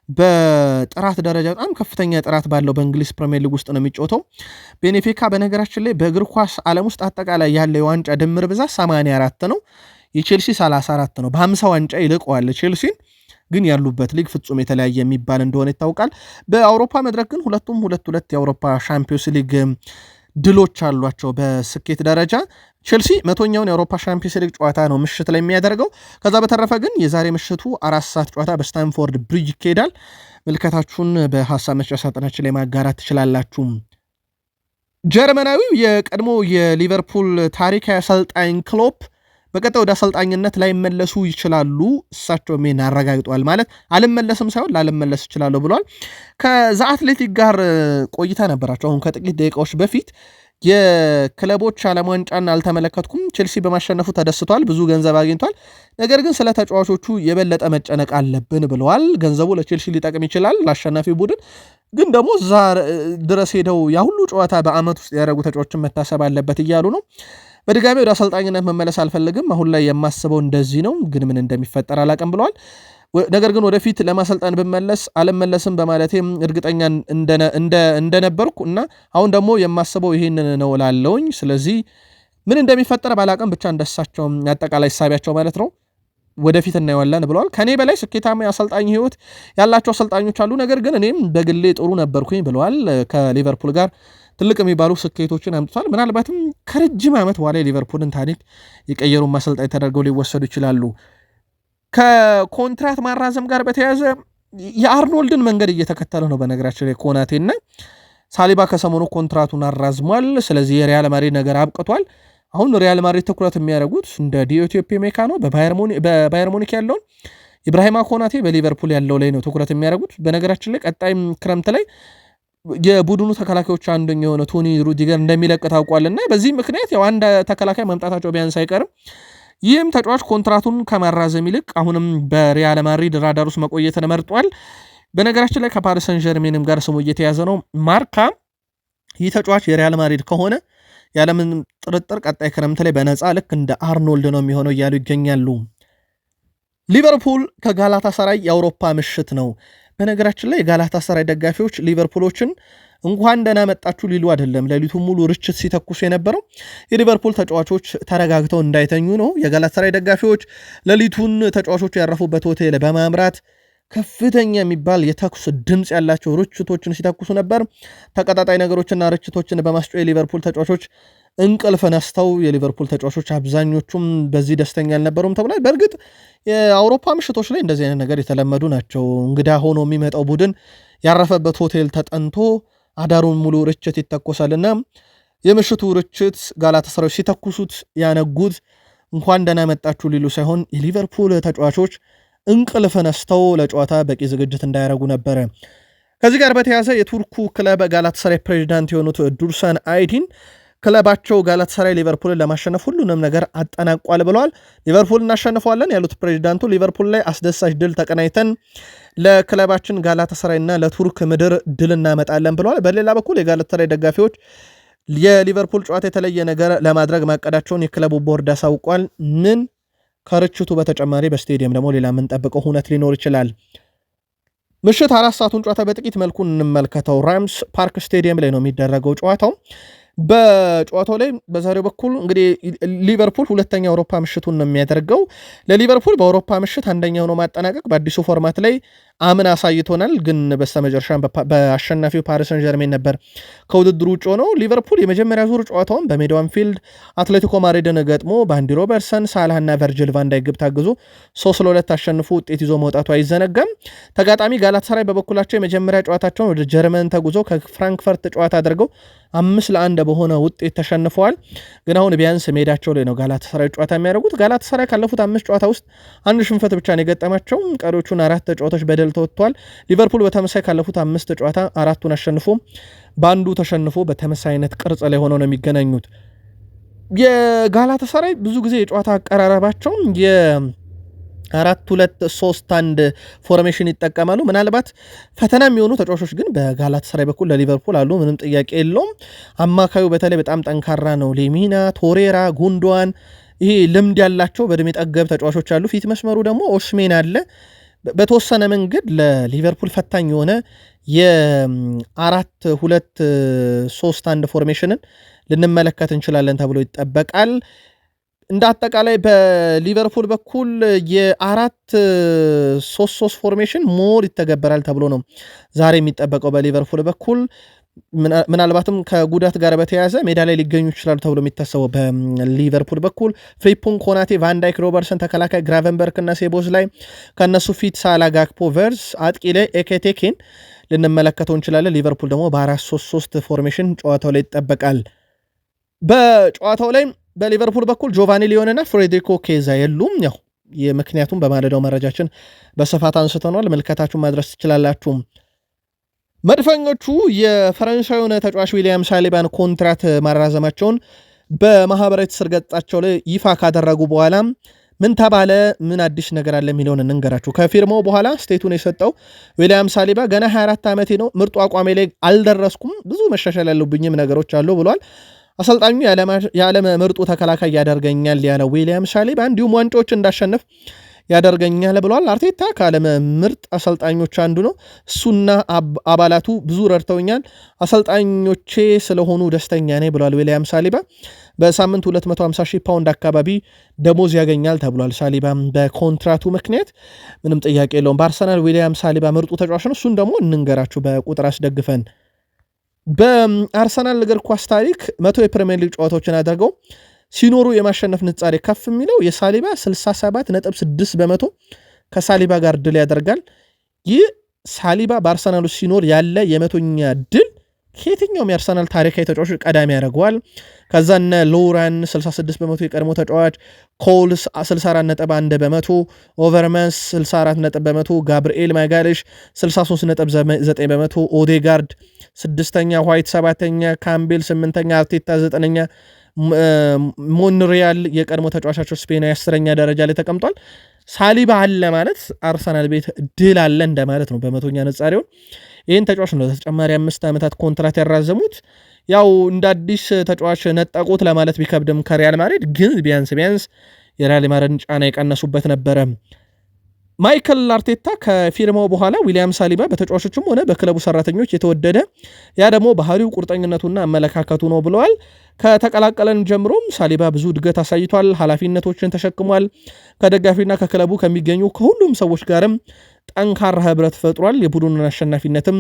በጥራት ደረጃ በጣም ከፍተኛ ጥራት ባለው በእንግሊዝ ፕሪሚየር ሊግ ውስጥ ነው የሚጫወተው። ቤኔፊካ በነገራችን ላይ በእግር ኳስ ዓለም ውስጥ አጠቃላይ ያለው የዋንጫ ድምር ብዛት 84 ነው። የቼልሲ 34 ነው። በ50 ዋንጫ ይልቀዋል ቼልሲን። ግን ያሉበት ሊግ ፍጹም የተለያየ የሚባል እንደሆነ ይታወቃል። በአውሮፓ መድረክ ግን ሁለቱም ሁለት የአውሮፓ ሻምፒዮንስ ሊግ ድሎች አሏቸው በስኬት ደረጃ። ቼልሲ 100ኛውን የአውሮፓ ሻምፒዮንስ ሊግ ጨዋታ ነው ምሽት ላይ የሚያደርገው። ከዛ በተረፈ ግን የዛሬ ምሽቱ 4 ሰዓት ጨዋታ በስታንፎርድ ብሪጅ ይካሄዳል። ምልከታችሁን በሐሳብ መስጫ ሳጥናችን ላይ ማጋራት ትችላላችሁ። ጀርመናዊው የቀድሞ የሊቨርፑል ታሪካዊ አሰልጣኝ ክሎፕ በቀጣይ ወደ አሰልጣኝነት ላይመለሱ ይችላሉ። እሳቸው ምን አረጋግጠዋል። ማለት አልመለስም ሳይሆን ላልመለስ ይችላሉ ብለዋል። ከዛ አትሌቲክ ጋር ቆይታ ነበራቸው። አሁን ከጥቂት ደቂቃዎች በፊት የክለቦች ዓለም ዋንጫን አልተመለከትኩም፣ ቼልሲ በማሸነፉ ተደስቷል፣ ብዙ ገንዘብ አግኝቷል፣ ነገር ግን ስለ ተጫዋቾቹ የበለጠ መጨነቅ አለብን ብለዋል። ገንዘቡ ለቼልሲ ሊጠቅም ይችላል ለአሸናፊ ቡድን፣ ግን ደግሞ እዛ ድረስ ሄደው ያ ሁሉ ጨዋታ በአመት ውስጥ ያደረጉ ተጫዋቾችን መታሰብ አለበት እያሉ ነው። በድጋሚ ወደ አሰልጣኝነት መመለስ አልፈልግም፣ አሁን ላይ የማስበው እንደዚህ ነው፣ ግን ምን እንደሚፈጠር አላውቅም ብለዋል። ነገር ግን ወደፊት ለማሰልጣን ብመለስ አልመለስም በማለቴም እርግጠኛ እንደነበርኩ እና አሁን ደግሞ የማስበው ይሄንን ነው እላለሁኝ። ስለዚህ ምን እንደሚፈጠር ባላውቅም ብቻ እንደሳቸው አጠቃላይ ሳቢያቸው ማለት ነው ወደፊት እናየዋለን ብለዋል። ከኔ በላይ ስኬታማ የአሰልጣኝ ህይወት ያላቸው አሰልጣኞች አሉ፣ ነገር ግን እኔም በግሌ ጥሩ ነበርኩኝ ብለዋል። ከሊቨርፑል ጋር ትልቅ የሚባሉ ስኬቶችን አምጥቷል። ምናልባትም ከረጅም ዓመት በኋላ የሊቨርፑልን ታሪክ የቀየሩ አሰልጣኝ ተደርገው ሊወሰዱ ይችላሉ። ከኮንትራት ማራዘም ጋር በተያያዘ የአርኖልድን መንገድ እየተከተለ ነው። በነገራችን ላይ ኮናቴና ሳሊባ ከሰሞኑ ኮንትራቱን አራዝሟል። ስለዚህ የሪያል ማድሪድ ነገር አብቅቷል። አሁን ሪያል ማድሪድ ትኩረት የሚያደርጉት እንደ ዲዮቴፔ ሜካኖ በባየር ሙኒክ ያለውን ኢብራሂማ ኮናቴ በሊቨርፑል ያለው ላይ ነው ትኩረት የሚያደርጉት። በነገራችን ላይ ቀጣይም ክረምት ላይ የቡድኑ ተከላካዮች አንደኛ የሆነ ቶኒ ሩዲገር እንደሚለቅ ታውቋልና በዚህ ምክንያት ያው አንድ ተከላካይ መምጣታቸው ቢያንስ አይቀርም። ይህም ተጫዋች ኮንትራቱን ከማራዘም ይልቅ አሁንም በሪያል ማድሪድ ራዳር ውስጥ መቆየትን መርጧል። በነገራችን ላይ ከፓሪስ ሰን ዠርሜንም ጋር ስሙ እየተያዘ ነው። ማርካ ይህ ተጫዋች የሪያል ማድሪድ ከሆነ ያለምን ጥርጥር ቀጣይ ክረምት ላይ በነፃ ልክ እንደ አርኖልድ ነው የሚሆነው እያሉ ይገኛሉ። ሊቨርፑል ከጋላታ ሰራይ የአውሮፓ ምሽት ነው። በነገራችን ላይ የጋላታ ሰራይ ደጋፊዎች ሊቨርፑሎችን እንኳን ደህና መጣችሁ ሊሉ አይደለም ሌሊቱን ሙሉ ርችት ሲተኩሱ የነበረው የሊቨርፑል ተጫዋቾች ተረጋግተው እንዳይተኙ ነው። የጋላታ ሰራይ ደጋፊዎች ሌሊቱን ተጫዋቾቹ ያረፉበት ሆቴል በማምራት ከፍተኛ የሚባል የተኩስ ድምፅ ያላቸው ርችቶችን ሲተኩሱ ነበር። ተቀጣጣይ ነገሮችና ርችቶችን በማስጮህ የሊቨርፑል ተጫዋቾች እንቅልፍ ነስተው የሊቨርፑል ተጫዋቾች አብዛኞቹም በዚህ ደስተኛ አልነበሩም ተብሏል። በእርግጥ የአውሮፓ ምሽቶች ላይ እንደዚህ አይነት ነገር የተለመዱ ናቸው። እንግዳ ሆኖ የሚመጣው ቡድን ያረፈበት ሆቴል ተጠንቶ አዳሩን ሙሉ ርችት ይተኮሳልና የምሽቱ ርችት ጋላታሳራዮች ሲተኩሱት ያነጉት እንኳን ደህና መጣችሁ ሊሉ ሳይሆን የሊቨርፑል ተጫዋቾች እንቅልፍ ነስተው ለጨዋታ በቂ ዝግጅት እንዳያደርጉ ነበረ። ከዚህ ጋር በተያያዘ የቱርኩ ክለብ ጋላታሳራይ ፕሬዚዳንት የሆኑት ዱርሳን አይዲን ክለባቸው ጋላታሳራይ ሊቨርፑልን ለማሸነፍ ሁሉንም ነገር አጠናቋል ብለዋል። ሊቨርፑል እናሸንፈዋለን ያሉት ፕሬዚዳንቱ ሊቨርፑል ላይ አስደሳች ድል ተቀናይተን ለክለባችን ጋላታሳራይና ለቱርክ ምድር ድል እናመጣለን ብለዋል። በሌላ በኩል የጋላታሳራይ ደጋፊዎች የሊቨርፑል ጨዋታ የተለየ ነገር ለማድረግ ማቀዳቸውን የክለቡ ቦርድ አሳውቋል። ምን ከርችቱ በተጨማሪ በስቴዲየም ደግሞ ሌላ የምንጠብቀው ሁነት ሊኖር ይችላል። ምሽት 4 ሰዓቱን ጨዋታ በጥቂት መልኩ እንመልከተው። ራምስ ፓርክ ስቴዲየም ላይ ነው የሚደረገው ጨዋታው። በጨዋታው ላይ በዛሬው በኩል እንግዲህ ሊቨርፑል ሁለተኛ አውሮፓ ምሽቱን ነው የሚያደርገው። ለሊቨርፑል በአውሮፓ ምሽት አንደኛ ሆኖ ማጠናቀቅ በአዲሱ ፎርማት ላይ አምን አሳይቶናል። ግን በስተመጨረሻ በአሸናፊው ፓሪስ ሰን ዠርሜን ነበር ከውድድሩ ውጭ ሆነው። ሊቨርፑል የመጀመሪያ ዙር ጨዋታውን በሜዳው አንፊልድ አትሌቲኮ ማድሪድን ገጥሞ በአንዲ ሮበርትሰን፣ ሳላህና ቨርጅል ቫን ዳይክ ግብ ታግዞ 3-2 አሸንፎ ውጤት ይዞ መውጣቱ አይዘነጋም። ተጋጣሚ ጋላታሳራይ በበኩላቸው የመጀመሪያ ጨዋታቸውን ወደ ጀርመን ተጉዞ ከፍራንክፈርት ጨዋታ አድርገው 5-1 በሆነ ውጤት ተሸንፈዋል። ግን አሁን ቢያንስ ሜዳቸው ላይ ነው ጋላታሳራይ ጨዋታ የሚያደርጉት። ጋላታሳራይ ካለፉት 5 ጨዋታ ውስጥ አንድ ሽንፈት ብቻ ነው የገጠማቸው። ቀሪዎቹን 4 ጨዋታዎች በድል ተወጥቷል። ሊቨርፑል በተመሳይ ካለፉት 5 ጨዋታ 4ቱን አሸንፎ በአንዱ ተሸንፎ በተመሳይ አይነት ቅርጽ ላይ ሆነው ነው የሚገናኙት። የጋላታሳራይ ብዙ ጊዜ የጨዋታ አቀራረባቸው የ4-2-3-1 ፎርሜሽን ይጠቀማሉ። ምናልባት ፈተና የሚሆኑ ተጫዋቾች ግን በጋላታሳራይ በኩል ለሊቨርፑል አሉ፣ ምንም ጥያቄ የለውም። አማካዩ በተለይ በጣም ጠንካራ ነው። ሌሚና፣ ቶሬራ፣ ጉንዶዋን ይሄ ልምድ ያላቸው በእድሜ ጠገብ ተጫዋቾች አሉ። ፊት መስመሩ ደግሞ ኦስሜን አለ። በተወሰነ መንገድ ለሊቨርፑል ፈታኝ የሆነ የ4-2-3-1 ፎርሜሽንን ልንመለከት እንችላለን ተብሎ ይጠበቃል። እንደ አጠቃላይ በሊቨርፑል በኩል የ4-3-3 ፎርሜሽን ሞር ይተገበራል ተብሎ ነው ዛሬ የሚጠበቀው። በሊቨርፑል በኩል ምናልባትም ከጉዳት ጋር በተያያዘ ሜዳ ላይ ሊገኙ ይችላሉ ተብሎ የሚታሰበው በሊቨርፑል በኩል ፍሪምፖንግ፣ ኮናቴ፣ ቫንዳይክ፣ ሮበርትሰን ተከላካይ፣ ግራቨንበርክ እና ሴቦዝ ላይ ከነሱ ፊት ሳላ፣ ጋክፖ፣ ቨርዝ አጥቂ ላይ ኤኬቴኬን ልንመለከተው እንችላለን። ሊቨርፑል ደግሞ በ4-3-3 ፎርሜሽን ጨዋታው ላይ ይጠበቃል። በጨዋታው ላይ በሊቨርፑል በኩል ጆቫኒ ሊዮንና ፍሬዴሪኮ ኬዛ የሉም። ያው ምክንያቱም በማለዳው መረጃችን በስፋት አንስተናል፣ ምልከታችሁን ማድረስ ትችላላችሁ። መድፈኞቹ የፈረንሳዩን ተጫዋች ዊሊያም ሳሊባን ኮንትራት ማራዘማቸውን በማህበራዊ ትስስር ገጻቸው ላይ ይፋ ካደረጉ በኋላ ምን ተባለ፣ ምን አዲስ ነገር አለ የሚለውን እንንገራችሁ። ከፊርማው በኋላ ስቴቱን የሰጠው ዊሊያም ሳሊባ ገና 24 ዓመቴ ነው፣ ምርጡ አቋሜ ላይ አልደረስኩም፣ ብዙ መሻሻል ያለብኝም ነገሮች አሉ ብሏል። አሰልጣኙ የዓለም ምርጡ ተከላካይ ያደርገኛል ያለው ዊሊያም ሳሊባ እንዲሁም ዋንጫዎች እንዳሸንፍ ያደርገኛል ብሏል። አርቴታ ከዓለም ምርጥ አሰልጣኞች አንዱ ነው። እሱና አባላቱ ብዙ ረድተውኛል፣ አሰልጣኞቼ ስለሆኑ ደስተኛ ነኝ ብሏል ዊሊያም ሳሊባ። በሳምንት 250,000 ፓውንድ አካባቢ ደሞዝ ያገኛል ተብሏል። ሳሊባ በኮንትራቱ ምክንያት ምንም ጥያቄ የለውም። በአርሰናል ዊሊያም ሳሊባ ምርጡ ተጫዋች ነው። እሱን ደግሞ እንንገራችሁ በቁጥር አስደግፈን። በአርሰናል እግር ኳስ ታሪክ 100 የፕሪሚየር ሊግ ጨዋታዎችን አድርገው ሲኖሩ የማሸነፍ ንጻሬ ከፍ የሚለው የሳሊባ 67.6% ከሳሊባ ጋር ድል ያደርጋል። ይህ ሳሊባ በአርሰናል ውስጥ ሲኖር ያለ የመቶኛ ድል ከየትኛውም የአርሰናል ታሪካዊ ተጫዋቾች ቀዳሚ ያደርገዋል። ከዛ እነ ሎራን 66% የቀድሞ ተጫዋች፣ ኮልስ 64.1%፣ ኦቨርመንስ 64%፣ ጋብርኤል ማጋሌሽ 63.9%፣ ኦዴጋርድ 6ኛ፣ ዋይት 7ኛ፣ ካምቤል 8ኛ፣ አርቴታ 9ኛ፣ ሞንሪያል የቀድሞ ተጫዋቻቸው ስፔናዊ 10ኛ ደረጃ ላይ ተቀምጧል። ሳሊባ አለ ማለት አርሰናል ቤት ድል አለ እንደማለት ነው። በመቶኛ ንጻሬውን ይህን ተጫዋች ነው ተጨማሪ 5 ዓመታት ኮንትራት ያራዘሙት። ያው እንደ አዲስ ተጫዋች ነጠቁት ለማለት ቢከብድም ከሪያል ማድሪድ ግን ቢያንስ የሪያል ማድሪድን ጫና የቀነሱበት ነበረ። ማይክል አርቴታ ከፊርማው በኋላ ዊሊያም ሳሊባ በተጫዋቾችም ሆነ በክለቡ ሰራተኞች የተወደደ ያ ደግሞ ባህሪው ቁርጠኝነቱና አመለካከቱ ነው ብለዋል። ከተቀላቀለን ጀምሮም ሳሊባ ብዙ እድገት አሳይቷል፣ ኃላፊነቶችን ተሸክሟል። ከደጋፊና ከክለቡ ከሚገኙ ከሁሉም ሰዎች ጋርም ጠንካራ ህብረት ፈጥሯል። የቡድኑን አሸናፊነትም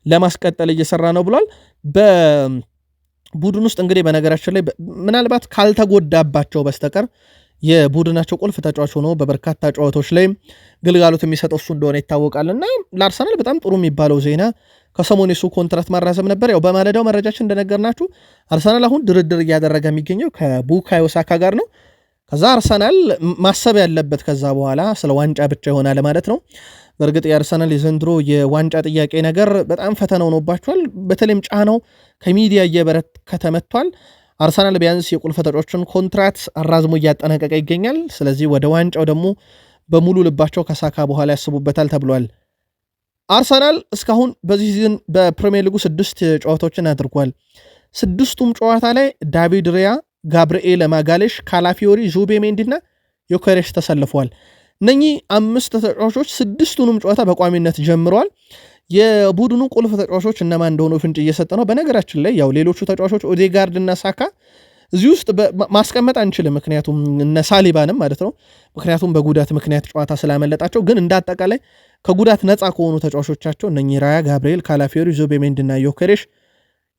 ለማስቀጠል እየሰራ ነው ብሏል። በቡድን ውስጥ እንግዲህ በነገራችን ላይ ምናልባት ካልተጎዳባቸው በስተቀር የቡድናቸው ቁልፍ ተጫዋች ሆኖ በበርካታ ጨዋታዎች ላይ ግልጋሎት የሚሰጠው እሱ እንደሆነ ይታወቃል እና ለአርሰናል በጣም ጥሩ የሚባለው ዜና ከሰሞኑ የሱ ኮንትራት ማራዘም ነበር። ያው በማለዳው መረጃችን እንደነገርናችሁ አርሰናል አሁን ድርድር እያደረገ የሚገኘው ከቡካዮ ሳካ ጋር ነው። ከዛ አርሰናል ማሰብ ያለበት ከዛ በኋላ ስለ ዋንጫ ብቻ ይሆናል ማለት ነው። በእርግጥ የአርሰናል የዘንድሮ የዋንጫ ጥያቄ ነገር በጣም ፈተና ሆኖባቸዋል። በተለይም ጫናው ከሚዲያ እየበረከተ መጥቷል። አርሰናል ቢያንስ የቁልፍ ተጫዋቾችን ኮንትራት አራዝሞ እያጠናቀቀ ይገኛል። ስለዚህ ወደ ዋንጫው ደግሞ በሙሉ ልባቸው ከሳካ በኋላ ያስቡበታል ተብሏል። አርሰናል እስካሁን በዚህ ሲዝን በፕሪሚየር ሊጉ 6 ጨዋታዎችን አድርጓል። 6ቱም ጨዋታ ላይ ዳቪድ ሪያ፣ ጋብርኤል ማጋሌሽ፣ ካላፊዮሪ፣ ዙቤሜንዲና ዮኬሬሽ ተሰልፈዋል። እነኚህ 5 ተጫዋቾች 6ቱንም ጨዋታ በቋሚነት ጀምረዋል። የቡድኑ ቁልፍ ተጫዋቾች እነማን እንደሆኑ ፍንጭ እየሰጠ ነው። በነገራችን ላይ ያው ሌሎቹ ተጫዋቾች ኦዴጋርድ እና ሳካ እዚህ ውስጥ ማስቀመጥ አንችልም፣ ምክንያቱም እነ ሳሊባንም ማለት ነው፣ ምክንያቱም በጉዳት ምክንያት ጨዋታ ስላመለጣቸው። ግን እንዳጠቃላይ ከጉዳት ነፃ ከሆኑ ተጫዋቾቻቸው እነኚህ ራያ፣ ጋብርኤል፣ ካላፊዮሪ፣ ዙቤሜንዲ እና ዮኬሬሽ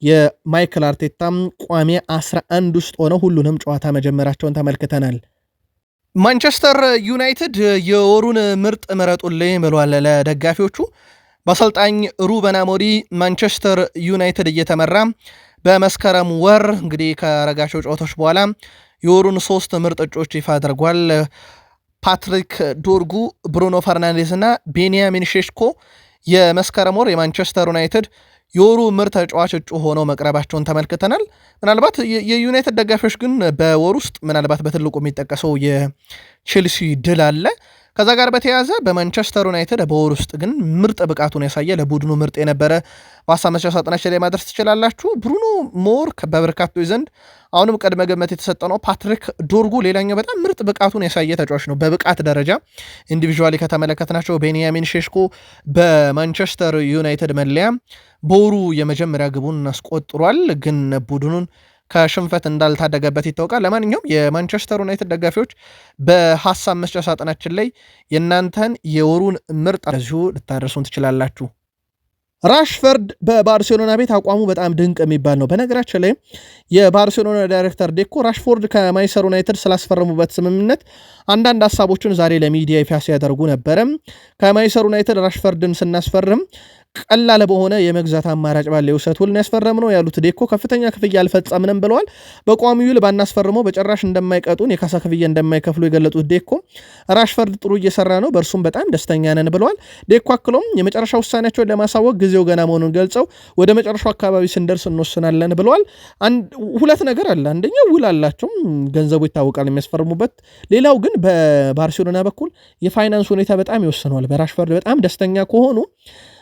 የማይክል አርቴታም ቋሚ 11 ውስጥ ሆነው ሁሉንም ጨዋታ መጀመራቸውን ተመልክተናል። ማንቸስተር ዩናይትድ የወሩን ምርጥ ምረጡልኝ ብሏል ለደጋፊዎቹ። በአሰልጣኝ ሩበን አሞሪም ማንቸስተር ዩናይትድ እየተመራ በመስከረም ወር እንግዲህ ከረጋቸው ጨዋታዎች በኋላ የወሩን 3 ምርጥ እጩዎች ይፋ አድርጓል። ፓትሪክ ዶርጉ፣ ብሩኖ ፈርናንዴዝ እና ቤንያሚን ሼሽኮ የመስከረም ወር የማንቸስተር ዩናይትድ የወሩ ምርጥ ተጫዋች እጩ ሆነው መቅረባቸውን ተመልክተናል። ምናልባት የዩናይትድ ደጋፊዎች ግን በወር ውስጥ ምናልባት በትልቁ የሚጠቀሰው የቼልሲ ድል አለ። ከዛ ጋር በተያያዘ በማንቸስተር ዩናይትድ በወር ውስጥ ግን ምርጥ ብቃቱን ያሳየ ለቡድኑ ምርጥ የነበረ በሀሳብ መስጫ ሳጥናችን ላይ ማድረስ ትችላላችሁ። ብሩኖ ሞር በበርካቶች ዘንድ አሁንም ቅድመ ግምት የተሰጠ ነው። ፓትሪክ ዶርጉ ሌላኛው በጣም ምርጥ ብቃቱን ያሳየ ተጫዋች ነው። በብቃት ደረጃ ኢንዲቪዥዋሊ ከተመለከትናቸው ቤንያሚን ሼሽኮ በማንቸስተር ዩናይትድ መለያ በወሩ የመጀመሪያ ግቡን አስቆጥሯል፣ ግን ቡድኑን ከሽንፈት እንዳልታደገበት ይታወቃል። ለማንኛውም የማንቸስተር ዩናይትድ ደጋፊዎች በሀሳብ መስጫ ሳጥናችን ላይ የእናንተን የወሩን ምርጥ እዚሁ ልታደርሱን ትችላላችሁ። ራሽፈርድ በባርሴሎና ቤት አቋሙ በጣም ድንቅ የሚባል ነው። በነገራችን ላይ የባርሴሎና ዳይሬክተር ዴኮ ራሽፎርድ ከማንቸስተር ዩናይትድ ስላስፈረሙበት ስምምነት አንዳንድ ሀሳቦችን ዛሬ ለሚዲያ ይፋ ሲያደርጉ ነበረ። ከማንቸስተር ዩናይትድ ራሽፈርድን ስናስፈርም ቀላል በሆነ የመግዛት አማራጭ ባለ የውሰት ውል ያስፈረም ነው ያሉት ዴኮ ከፍተኛ ክፍያ አልፈጸምንም ብለዋል። በቋሚ ውል ባናስፈርመው በጭራሽ እንደማይቀጡን የካሳ ክፍያ እንደማይከፍሉ የገለጹት ዴኮ ራሽፈርድ ጥሩ እየሰራ ነው፣ በእርሱም በጣም ደስተኛ ነን ብለዋል። ዴኮ አክሎም የመጨረሻ ውሳኔያቸውን ለማሳወቅ ጊዜው ገና መሆኑን ገልጸው ወደ መጨረሻው አካባቢ ስንደርስ እንወስናለን ብለዋል። ሁለት ነገር አለ። አንደኛው ውል አላቸው፣ ገንዘቡ ይታወቃል የሚያስፈርሙበት። ሌላው ግን በባርሴሎና በኩል የፋይናንስ ሁኔታ በጣም ይወስነዋል። በራሽፈርድ በጣም ደስተኛ ከሆኑ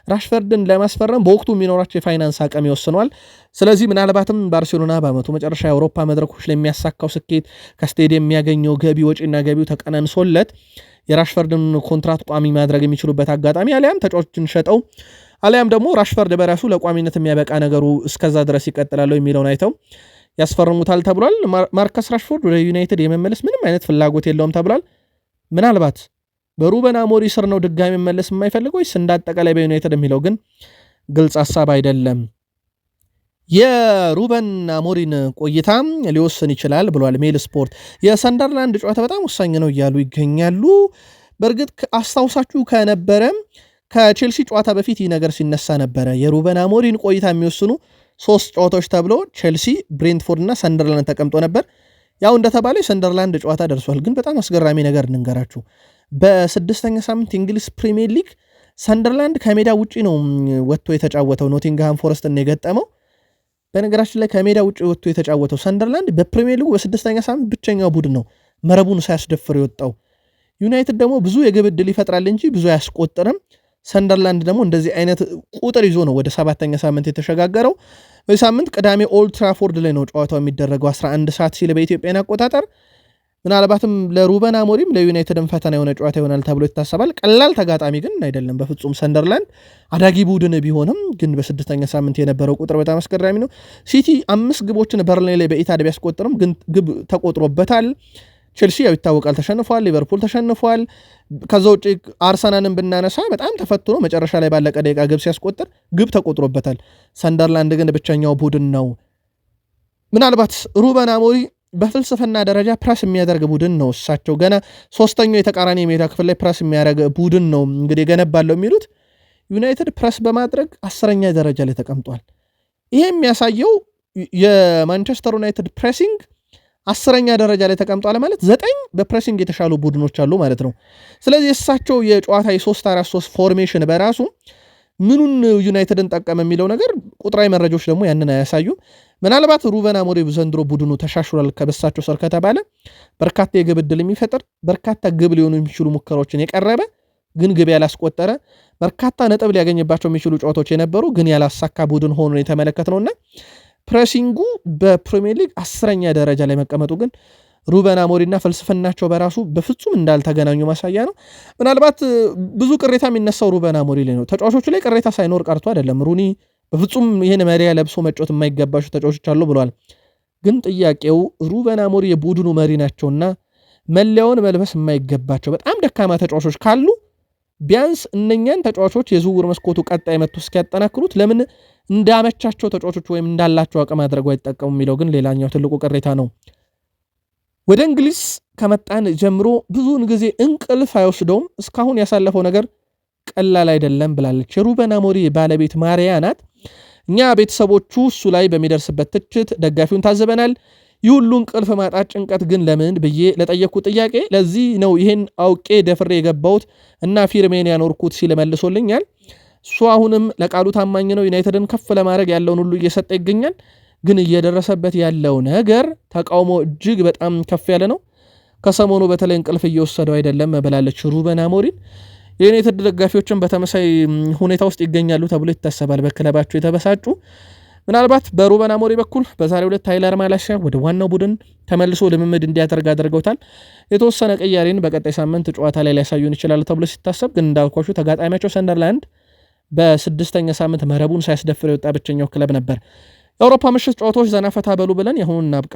ራሽፈርድን ለማስፈረም በወቅቱ የሚኖራቸው የፋይናንስ አቅም ይወስነዋል። ስለዚህ ምናልባትም ባርሴሎና በዓመቱ መጨረሻ የአውሮፓ መድረኮች ላይ የሚያሳካው ስኬት ከስቴዲየም የሚያገኘው ገቢ ወጪና ገቢው ተቀናንሶለት የራሽፈርድን ኮንትራት ቋሚ ማድረግ የሚችሉበት አጋጣሚ አሊያም ተጫዋቾችን ሸጠው አሊያም ደግሞ ራሽፈርድ በራሱ ለቋሚነት የሚያበቃ ነገሩ እስከዛ ድረስ ይቀጥላለው የሚለውን አይተው ያስፈርሙታል ተብሏል። ማርከስ ራሽፎርድ ወደ ዩናይትድ የመመለስ ምንም አይነት ፍላጎት የለውም ተብሏል። ምናልባት በሩበን አሞሪም ስር ነው ድጋሚ መመለስ የማይፈልገው ወይስ እንዳጠቃላይ በዩናይትድ የሚለው ግን ግልጽ ሐሳብ አይደለም። የሩበን አሞሪም ቆይታ ሊወስን ይችላል ብሏል ሜል ስፖርት። የሰንደርላንድ ጨዋታ በጣም ወሳኝ ነው እያሉ ይገኛሉ። በእርግጥ አስታውሳችሁ ከነበረ ከቼልሲ ጨዋታ በፊት ይህ ነገር ሲነሳ ነበረ። የሩበን አሞሪም ቆይታ የሚወስኑ 3 ጨዋታዎች ተብሎ ቼልሲ፣ ብሬንትፎርድ እና ሰንደርላንድ ተቀምጦ ነበር። ያው እንደተባለ የሰንደርላንድ ጨዋታ ደርሷል። ግን በጣም አስገራሚ ነገር እንንገራችሁ። በ6ኛ ሳምንት የእንግሊዝ ፕሪሚየር ሊግ ሰንደርላንድ ከሜዳ ውጪ ነው ወጥቶ የተጫወተው። ኖቲንግሃም ፎረስትን የገጠመው። በነገራችን ላይ ከሜዳ ውጪ ወጥቶ የተጫወተው ሰንደርላንድ በፕሪሚየር ሊጉ በ6ኛ ሳምንት ብቸኛው ቡድን ነው መረቡን ሳያስደፍር የወጣው። ዩናይትድ ደግሞ ብዙ የግብ ዕድል ይፈጥራል እንጂ ብዙ አያስቆጥርም። ሰንደርላንድ ደግሞ እንደዚህ አይነት ቁጥር ይዞ ነው ወደ 7ኛ ሳምንት የተሸጋገረው። በዚህ ሳምንት ቅዳሜ ኦልድ ትራፎርድ ላይ ነው ጨዋታው የሚደረገው 11 ሰዓት ሲል በኢትዮጵያን አቆጣጠር። ምናልባትም ለሩበን አሞሪም ለዩናይትድም ፈተና የሆነ ጨዋታ ይሆናል ተብሎ ይታሰባል። ቀላል ተጋጣሚ ግን አይደለም በፍጹም። ሰንደርላንድ አዳጊ ቡድን ቢሆንም ግን በ6ኛ ሳምንት የነበረው ቁጥር በጣም አስገራሚ ነው። ሲቲ 5 ግቦችን በርንሌይ ላይ በኢታድ ቢያስቆጥርም ግን ግብ ተቆጥሮበታል። ቼልሲ ያው ይታወቃል ተሸንፏል፣ ሊቨርፑል ተሸንፏል። ከዛ ውጪ አርሰናልን ብናነሳ በጣም ተፈትኖ መጨረሻ ላይ ባለቀ ደቂቃ ግብ ሲያስቆጥር ግብ ተቆጥሮበታል። ሰንደርላንድ ግን ብቸኛው ቡድን ነው። ምናልባት ሩበን አሞሪ በፍልስፍና ደረጃ ፕረስ የሚያደርግ ቡድን ነው። እሳቸው ገና ሶስተኛው የተቃራኒ የሜዳ ክፍል ላይ ፕረስ የሚያደርግ ቡድን ነው እንግዲህ ገነባለው የሚሉት። ዩናይትድ ፕረስ በማድረግ 10ኛ ደረጃ ላይ ተቀምጧል። ይሄ የሚያሳየው የማንቸስተር ዩናይትድ ፕሬሲንግ 10ኛ ደረጃ ላይ ተቀምጧል ማለት 9 በፕሬሲንግ የተሻሉ ቡድኖች አሉ ማለት ነው። ስለዚህ እሳቸው የጨዋታ የ3-4-3 ፎርሜሽን በራሱ ምኑን ዩናይትድን ጠቀመ የሚለው ነገር ቁጥራዊ መረጃዎች ደግሞ ያንን አያሳዩ። ምናልባት ሩበን አሞሪም ዘንድሮ ቡድኑ ተሻሽሏል ከበሳቸው ስር ከተባለ በርካታ የግብ ዕድል የሚፈጥር በርካታ ግብ ሊሆኑ የሚችሉ ሙከራዎችን የቀረበ ግን ግብ ያላስቆጠረ በርካታ ነጥብ ሊያገኝባቸው የሚችሉ ጨዋታዎች የነበሩ ግን ያላሳካ ቡድን ሆኖ የተመለከትነውና ፕሬሲንጉ በፕሪሚየር ሊግ 10ኛ ደረጃ ላይ መቀመጡ ግን ሩበን አሞሪምና ፍልስፍናቸው በራሱ በፍጹም እንዳልተገናኙ ማሳያ ነው። ምናልባት ብዙ ቅሬታ የሚነሳው ሩበን አሞሪም ላይ ነው። ተጫዋቾቹ ላይ ቅሬታ ሳይኖር ቀርቶ አይደለም። ሩኒ በፍጹም ይህን መሪያ ለብሶ መጫወት የማይገባቸው ተጫዋቾች አሉ ብለዋል። ግን ጥያቄው ሩበን አሞሪም የቡድኑ መሪ ናቸውና መለያውን መልበስ የማይገባቸው በጣም ደካማ ተጫዋቾች ካሉ ቢያንስ እነኛን ተጫዋቾች የዝውውር መስኮቱ ቀጣይ መጥቶ እስኪያጠናክሩት ለምን እንዳመቻቸው ተጫዋቾች ወይም እንዳላቸው አቅም አድርገው አይጠቀሙ የሚለው ግን ሌላኛው ትልቁ ቅሬታ ነው። ወደ እንግሊዝ ከመጣን ጀምሮ ብዙውን ጊዜ እንቅልፍ አይወስደውም። እስካሁን ያሳለፈው ነገር ቀላል አይደለም ብላለች። የሩበን አሞሪም ባለቤት ማሪያ ናት። እኛ ቤተሰቦቹ እሱ ላይ በሚደርስበት ትችት ደጋፊውን ታዘበናል። ይህ ሁሉ እንቅልፍ ማጣት ጭንቀት ግን ለምን ብዬ ለጠየቅኩት ጥያቄ ለዚህ ነው ይሄን አውቄ ደፍሬ የገባሁት እና ፊርሜን ያኖርኩት ሲል መልሶልኛል። እሱ አሁንም ለቃሉ ታማኝ ነው። ዩናይትድን ከፍ ለማድረግ ያለውን ሁሉ እየሰጠ ይገኛል። ግን እየደረሰበት ያለው ነገር ተቃውሞ እጅግ በጣም ከፍ ያለ ነው። ከሰሞኑ በተለይ እንቅልፍ እየወሰደው አይደለም ብላለች ሩበን አሞሪም። የዩናይትድ ደጋፊዎችን በተመሳይ ሁኔታ ውስጥ ይገኛሉ ተብሎ ይታሰባል። በክለባቸው የተበሳጩ ምናልባት በሩበን አሞሪም በኩል በዛሬው ዕለት ታይለር ማላሻ ወደ ዋናው ቡድን ተመልሶ ልምምድ እንዲያደርግ አድርገውታል። የተወሰነ ቅያሬን በቀጣይ ሳምንት ጨዋታ ላይ ሊያሳዩን ይችላሉ ተብሎ ሲታሰብ ግን እንዳልኳችሁ ተጋጣሚያቸው ሰንደርላንድ በ6ኛ ሳምንት መረቡን ሳያስደፍር የወጣ ብቸኛው ክለብ ነበር። የአውሮፓ ምሽት ጨዋታዎች ዘና ፈታ በሉ ብለን የሆኑን እናብቃ።